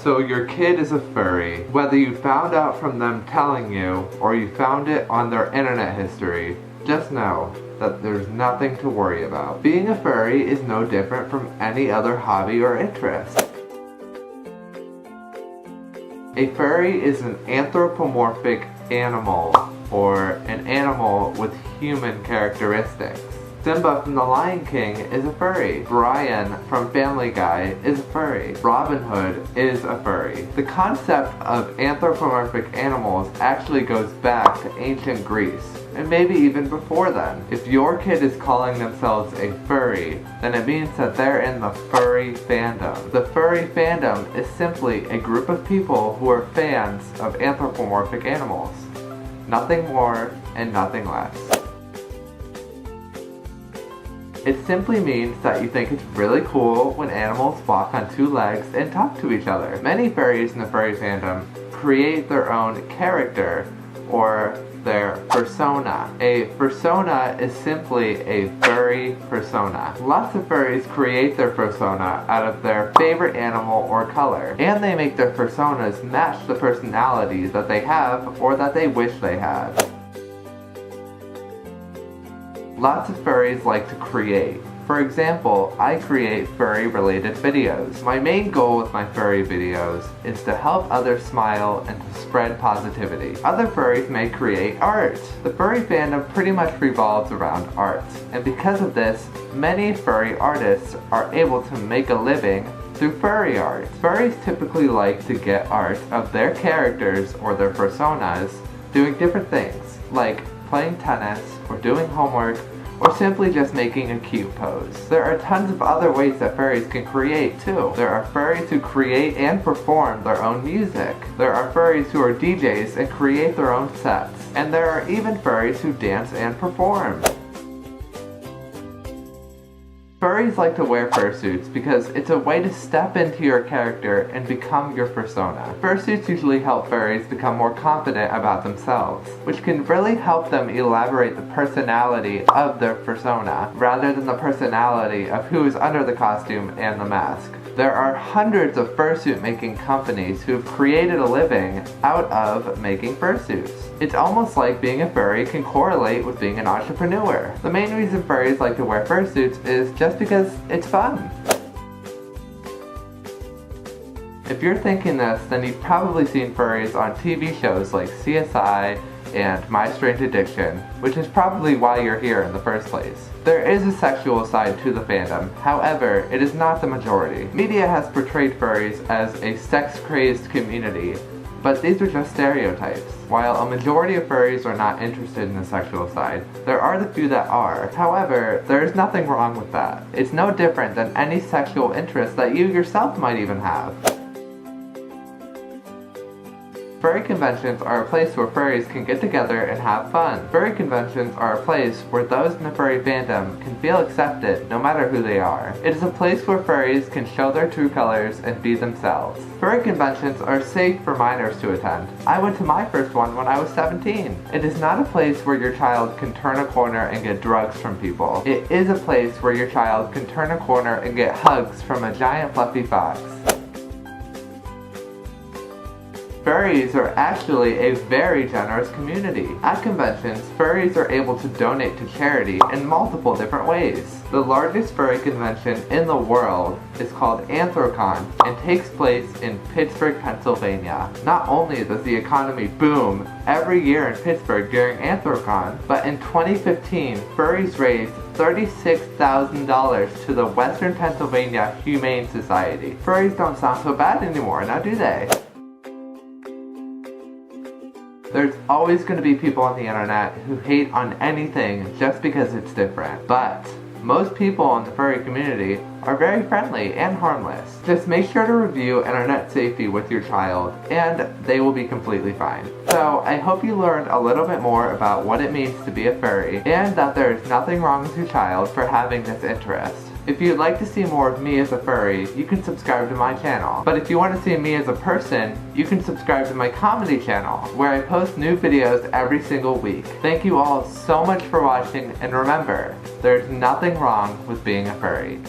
So your kid is a furry. Whether you found out from them telling you, or you found it on their internet history, just know that there's nothing to worry about. Being a furry is no different from any other hobby or interest. A furry is an anthropomorphic animal, or an animal with human characteristics. Simba from The Lion King is a furry. Brian from Family Guy is a furry. Robin Hood is a furry. The concept of anthropomorphic animals actually goes back to ancient Greece, and maybe even before then. If your kid is calling themselves a furry, then it means that they're in the furry fandom. The furry fandom is simply a group of people who are fans of anthropomorphic animals. Nothing more and nothing less. It simply means that you think it's really cool when animals walk on two legs and talk to each other. Many furries in the furry fandom create their own character, or their persona. A persona is simply a furry persona. Lots of furries create their persona out of their favorite animal or color, and they make their personas match the personality that they have or that they wish they had. Lots of furries like to create. For example, I create furry-related videos. My main goal with my furry videos is to help others smile and to spread positivity. Other furries may create art. The furry fandom pretty much revolves around art, and because of this, many furry artists are able to make a living through furry art. Furries typically like to get art of their characters or their personas doing different things, like playing tennis or doing homework, or simply just making a cute pose. There are tons of other ways that furries can create too. There are furries who create and perform their own music. There are furries who are DJs and create their own sets. And there are even furries who dance and perform. Furries like to wear fursuits because it's a way to step into your character and become your persona. Fursuits usually help furries become more confident about themselves, which can really help them elaborate the personality of their persona, rather than the personality of who is under the costume and the mask. There are hundreds of fursuit making companies who have created a living out of making fursuits. It's almost like being a furry can correlate with being an entrepreneur. The main reason furries like to wear fursuits is just because it's fun. If you're thinking this, then you've probably seen furries on TV shows like CSI and My Strange Addiction, which is probably why you're here in the first place. There is a sexual side to the fandom, however, it is not the majority. Media has portrayed furries as a sex-crazed community, but these are just stereotypes. While a majority of furries are not interested in the sexual side, there are the few that are. However, there is nothing wrong with that. It's no different than any sexual interest that you yourself might even have. Furry conventions are a place where furries can get together and have fun. Furry conventions are a place where those in the furry fandom can feel accepted no matter who they are. It is a place where furries can show their true colors and be themselves. Furry conventions are safe for minors to attend. I went to my first one when I was 17. It is not a place where your child can turn a corner and get drugs from people. It is a place where your child can turn a corner and get hugs from a giant fluffy fox. Furries are actually a very generous community. At conventions, furries are able to donate to charity in multiple different ways. The largest furry convention in the world is called Anthrocon and takes place in Pittsburgh, Pennsylvania. Not only does the economy boom every year in Pittsburgh during Anthrocon, but in 2015, furries raised $36,000 to the Western Pennsylvania Humane Society. Furries don't sound so bad anymore, now do they? There's always going to be people on the internet who hate on anything just because it's different. But most people in the furry community are very friendly and harmless. Just make sure to review internet safety with your child and they will be completely fine. So I hope you learned a little bit more about what it means to be a furry and that there is nothing wrong with your child for having this interest. If you'd like to see more of me as a furry, you can subscribe to my channel. But if you want to see me as a person, you can subscribe to my comedy channel, where I post new videos every single week. Thank you all so much for watching, and remember, there's nothing wrong with being a furry.